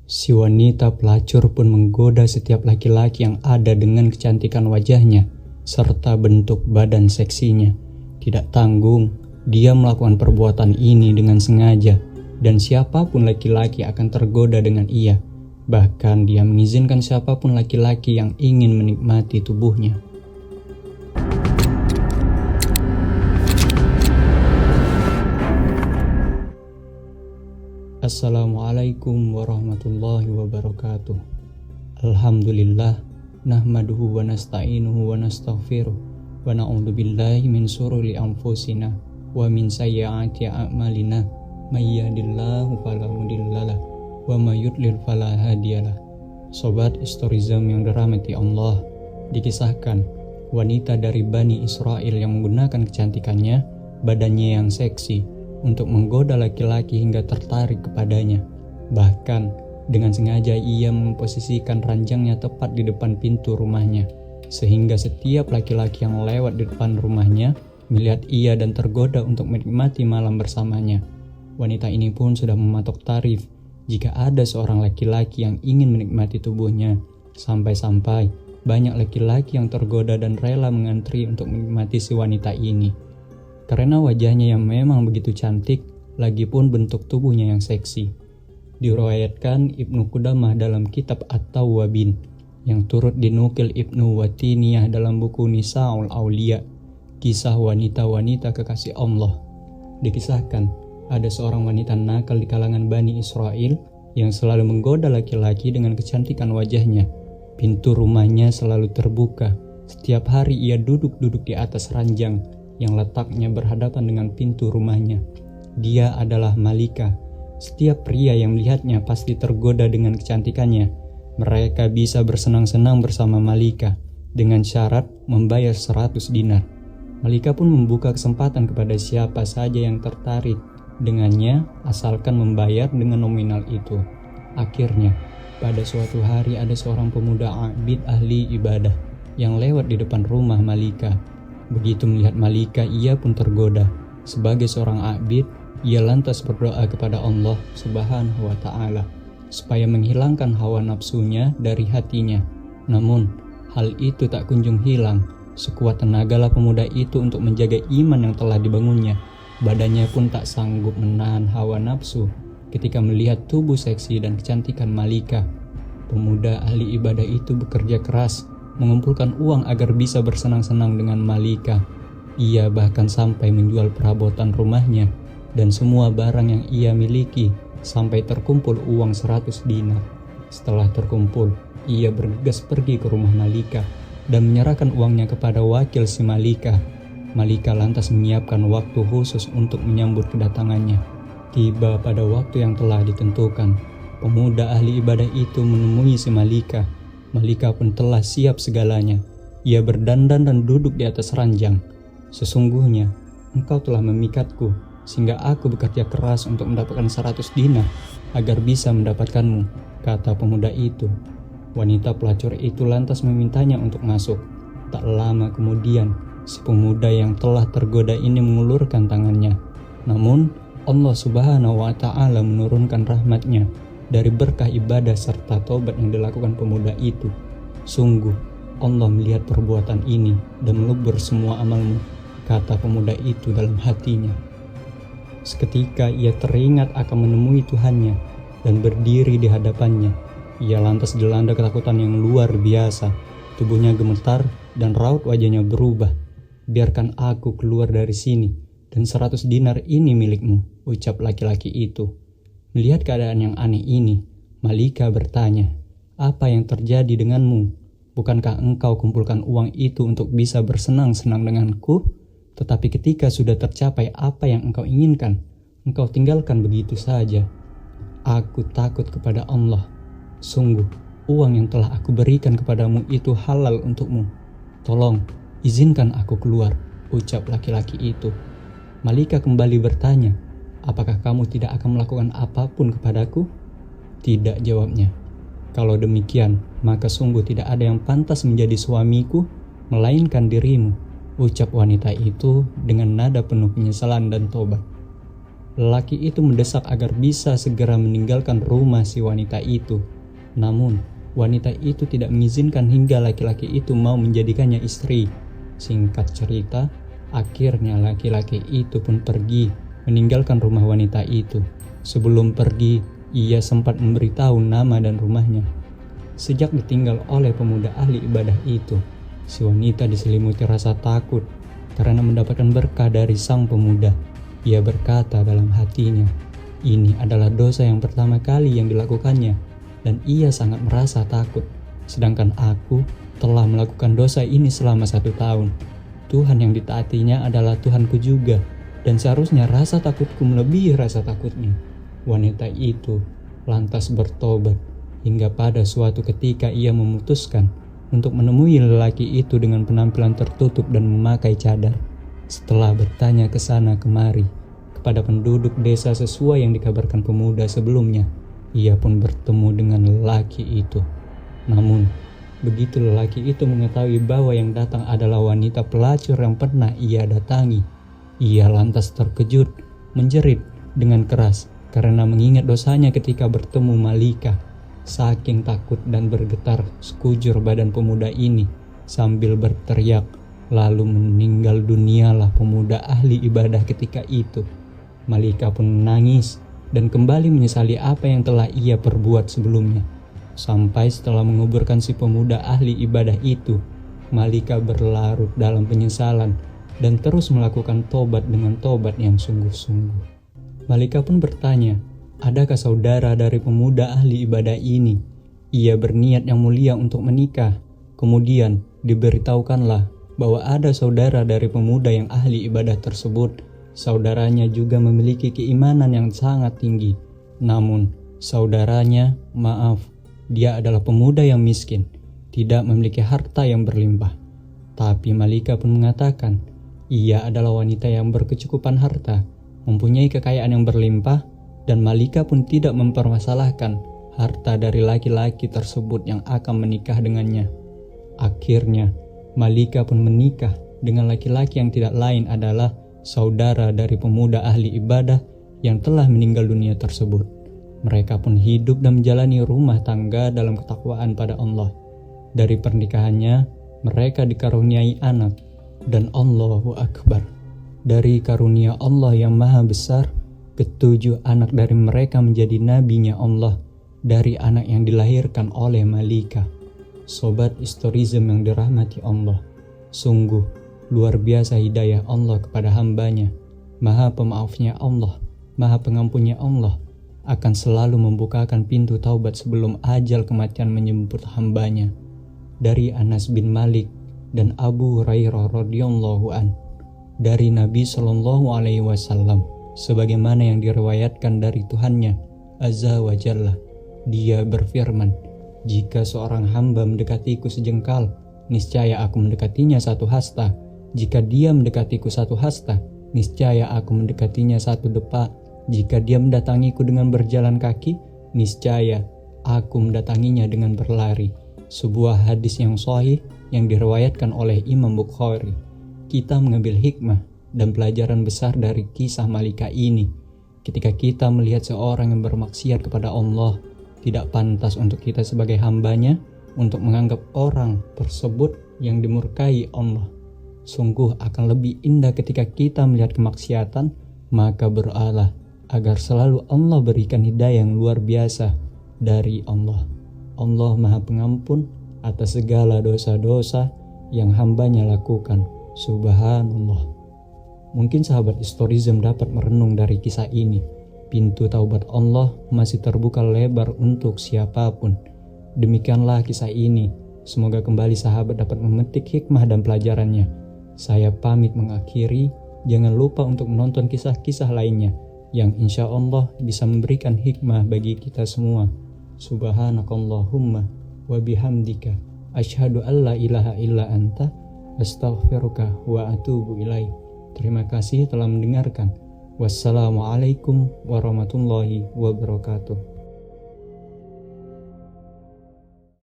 Si wanita pelacur pun menggoda setiap laki-laki yang ada dengan kecantikan wajahnya serta bentuk badan seksinya. Tidak tanggung, dia melakukan perbuatan ini dengan sengaja, dan siapapun laki-laki akan tergoda dengan ia. Bahkan dia mengizinkan siapapun laki-laki yang ingin menikmati tubuhnya. Assalamualaikum warahmatullahi wabarakatuh. Alhamdulillah, nahmaduhu wa nasta'inuhu wa nastaghfiruh wa na'udzu billahi min syururi anfusina wa min sayyiati a'malina may yahdihillahu fala mudhillalah wa may yudlil fala hadiyalah. Sobat Historyzam yang dirahmati Allah, dikisahkan wanita dari Bani Israel yang menggunakan kecantikannya, badannya yang seksi untuk menggoda laki-laki hingga tertarik kepadanya. Bahkan dengan sengaja ia memposisikan ranjangnya tepat di depan pintu rumahnya, sehingga setiap laki-laki yang lewat di depan rumahnya melihat ia dan tergoda untuk menikmati malam bersamanya. Wanita ini pun sudah mematok tarif jika ada seorang laki-laki yang ingin menikmati tubuhnya, sampai-sampai banyak laki-laki yang tergoda dan rela mengantri untuk menikmati si wanita ini. Karena wajahnya yang memang begitu cantik, lagipun bentuk tubuhnya yang seksi. Diriwayatkan Ibnu Qudamah dalam kitab At-Tawwabin, yang turut dinukil Ibnu Watiniyah dalam buku Nisa'ul Aulia, kisah wanita-wanita kekasih Allah. Dikisahkan, ada seorang wanita nakal di kalangan Bani Israel yang selalu menggoda laki-laki dengan kecantikan wajahnya. Pintu rumahnya selalu terbuka. Setiap hari ia duduk-duduk di atas ranjang yang letaknya berhadapan dengan pintu rumahnya. Dia adalah Malika. Setiap pria yang melihatnya pasti tergoda dengan kecantikannya. Mereka bisa bersenang-senang bersama Malika dengan syarat membayar 100 dinar. Malika pun membuka kesempatan kepada siapa saja yang tertarik dengannya asalkan membayar dengan nominal itu. Akhirnya, pada suatu hari ada seorang pemuda abid ahli ibadah yang lewat di depan rumah Malika. Begitu melihat Malika, ia pun tergoda. Sebagai seorang abid, ia lantas berdoa kepada Allah Subhanahu wa Ta'ala supaya menghilangkan hawa nafsunya dari hatinya. Namun, hal itu tak kunjung hilang. Sekuat tenagalah pemuda itu untuk menjaga iman yang telah dibangunnya. Badannya pun tak sanggup menahan hawa nafsu ketika melihat tubuh seksi dan kecantikan Malika. Pemuda ahli ibadah itu bekerja keras mengumpulkan uang agar bisa bersenang-senang dengan Malika. Ia bahkan sampai menjual perabotan rumahnya dan semua barang yang ia miliki sampai terkumpul uang 100 dinar. Setelah terkumpul, ia bergegas pergi ke rumah Malika dan menyerahkan uangnya kepada wakil si Malika. Malika lantas menyiapkan waktu khusus untuk menyambut kedatangannya. Tiba pada waktu yang telah ditentukan, pemuda ahli ibadah itu menemui si Malika. Malika pun telah siap segalanya. Ia berdandan dan duduk di atas ranjang. Sesungguhnya, engkau telah memikatku, sehingga aku bekerja keras untuk mendapatkan 100 dinar agar bisa mendapatkanmu, kata pemuda itu. Wanita pelacur itu lantas memintanya untuk masuk. Tak lama kemudian, si pemuda yang telah tergoda ini mengulurkan tangannya. Namun, Allah Subhanahu wa Ta'ala menurunkan rahmatnya dari berkah ibadah serta tobat yang dilakukan pemuda itu. Sungguh, Allah melihat perbuatan ini dan melebur semua amalmu, kata pemuda itu dalam hatinya. Seketika ia teringat akan menemui Tuhannya dan berdiri di hadapannya. Ia lantas dilanda ketakutan yang luar biasa. Tubuhnya gemetar dan raut wajahnya berubah. Biarkan aku keluar dari sini dan 100 dinar ini milikmu, ucap laki-laki itu. Melihat keadaan yang aneh ini, Malika bertanya, apa yang terjadi denganmu? Bukankah engkau kumpulkan uang itu untuk bisa bersenang-senang denganku? Tetapi ketika sudah tercapai apa yang engkau inginkan, engkau tinggalkan begitu saja. Aku takut kepada Allah. Sungguh, uang yang telah aku berikan kepadamu itu halal untukmu. Tolong, izinkan aku keluar, ucap laki-laki itu. Malika kembali bertanya, apakah kamu tidak akan melakukan apapun kepadaku? Tidak, jawabnya. Kalau demikian, maka sungguh tidak ada yang pantas menjadi suamiku, melainkan dirimu, ucap wanita itu dengan nada penuh penyesalan dan tobat. Lelaki itu mendesak agar bisa segera meninggalkan rumah si wanita itu. Namun, wanita itu tidak mengizinkan hingga laki-laki itu mau menjadikannya istri. Singkat cerita, akhirnya laki-laki itu pun pergi meninggalkan rumah wanita itu. Sebelum pergi, ia sempat memberitahu nama dan rumahnya. Sejak ditinggal oleh pemuda ahli ibadah itu, si wanita diselimuti rasa takut karena mendapatkan berkah dari sang pemuda. Ia berkata dalam hatinya, ini adalah dosa yang pertama kali yang dilakukannya, dan ia sangat merasa takut. Sedangkan aku telah melakukan dosa ini selama 1 tahun. Tuhan yang ditaatinya adalah Tuhanku juga, dan seharusnya rasa takutku melebihi rasa takutnya. Wanita itu lantas bertobat, hingga pada suatu ketika ia memutuskan untuk menemui lelaki itu dengan penampilan tertutup dan memakai cadar. Setelah bertanya ke sana kemari kepada penduduk desa sesuai yang dikabarkan pemuda sebelumnya, ia pun bertemu dengan lelaki itu. Namun, begitu lelaki itu mengetahui bahwa yang datang adalah wanita pelacur yang pernah ia datangi, ia lantas terkejut, menjerit dengan keras karena mengingat dosanya ketika bertemu Malika. Saking takut dan bergetar sekujur badan pemuda ini sambil berteriak, lalu meninggal dunialah pemuda ahli ibadah ketika itu. Malika pun menangis dan kembali menyesali apa yang telah ia perbuat sebelumnya. Sampai setelah menguburkan si pemuda ahli ibadah itu, Malika berlarut dalam penyesalan dan terus melakukan tobat dengan tobat yang sungguh-sungguh. Malika pun bertanya, adakah saudara dari pemuda ahli ibadah ini? Ia berniat yang mulia untuk menikah. Kemudian diberitahukanlah bahwa ada saudara dari pemuda yang ahli ibadah tersebut. Saudaranya juga memiliki keimanan yang sangat tinggi. Namun, saudaranya, dia adalah pemuda yang miskin, tidak memiliki harta yang berlimpah. Tapi Malika pun mengatakan, ia adalah wanita yang berkecukupan harta, mempunyai kekayaan yang berlimpah, dan Malika pun tidak mempermasalahkan harta dari laki-laki tersebut yang akan menikah dengannya. Akhirnya, Malika pun menikah dengan laki-laki yang tidak lain adalah saudara dari pemuda ahli ibadah yang telah meninggal dunia tersebut. Mereka pun hidup dan menjalani rumah tangga dalam ketakwaan pada Allah. Dari pernikahannya, mereka dikaruniai anak, dan Allahu Akbar. Dari karunia Allah yang maha besar, 7 anak dari mereka menjadi nabinya Allah dari anak yang dilahirkan oleh Malika. Sobat historism yang dirahmati Allah, sungguh luar biasa hidayah Allah kepada hambanya. Maha pemaafnya Allah, maha pengampunnya Allah, akan selalu membukakan pintu taubat sebelum ajal kematian menjemput hambanya. Dari Anas bin Malik dan Abu Hurairah radhiyallahu an, dari Nabi Shallallahu alaihi wasallam, sebagaimana yang diriwayatkan dari Tuhannya Azza wa Jalla, dia berfirman, jika seorang hamba mendekatiku sejengkal, niscaya aku mendekatinya 1 hasta. Jika dia mendekatiku 1 hasta, niscaya aku mendekatinya 1 depa. Jika dia mendatangiku dengan berjalan kaki, niscaya aku mendatanginya dengan berlari. Sebuah hadis yang sahih yang diriwayatkan oleh Imam Bukhari. Kita mengambil hikmah dan pelajaran besar dari kisah Malika ini. Ketika kita melihat seorang yang bermaksiat kepada Allah, tidak pantas untuk kita sebagai hambanya untuk menganggap orang tersebut yang dimurkai Allah. Sungguh akan lebih indah ketika kita melihat kemaksiatan, maka berdoalah agar selalu Allah berikan hidayah yang luar biasa dari Allah. Allah Maha Pengampun atas segala dosa-dosa yang hambanya lakukan. Subhanallah. Mungkin sahabat historism dapat merenung dari kisah ini. Pintu taubat Allah masih terbuka lebar untuk siapapun. Demikianlah kisah ini. Semoga kembali sahabat dapat memetik hikmah dan pelajarannya. Saya pamit mengakhiri. Jangan lupa untuk menonton kisah-kisah lainnya yang insya Allah bisa memberikan hikmah bagi kita semua. Subhanakallahumma wa bihamdika asyhadu an la ilaha illa anta astaghfiruka wa atubu ilaik. Terima kasih telah mendengarkan. Wassalamualaikum warahmatullahi wabarakatuh.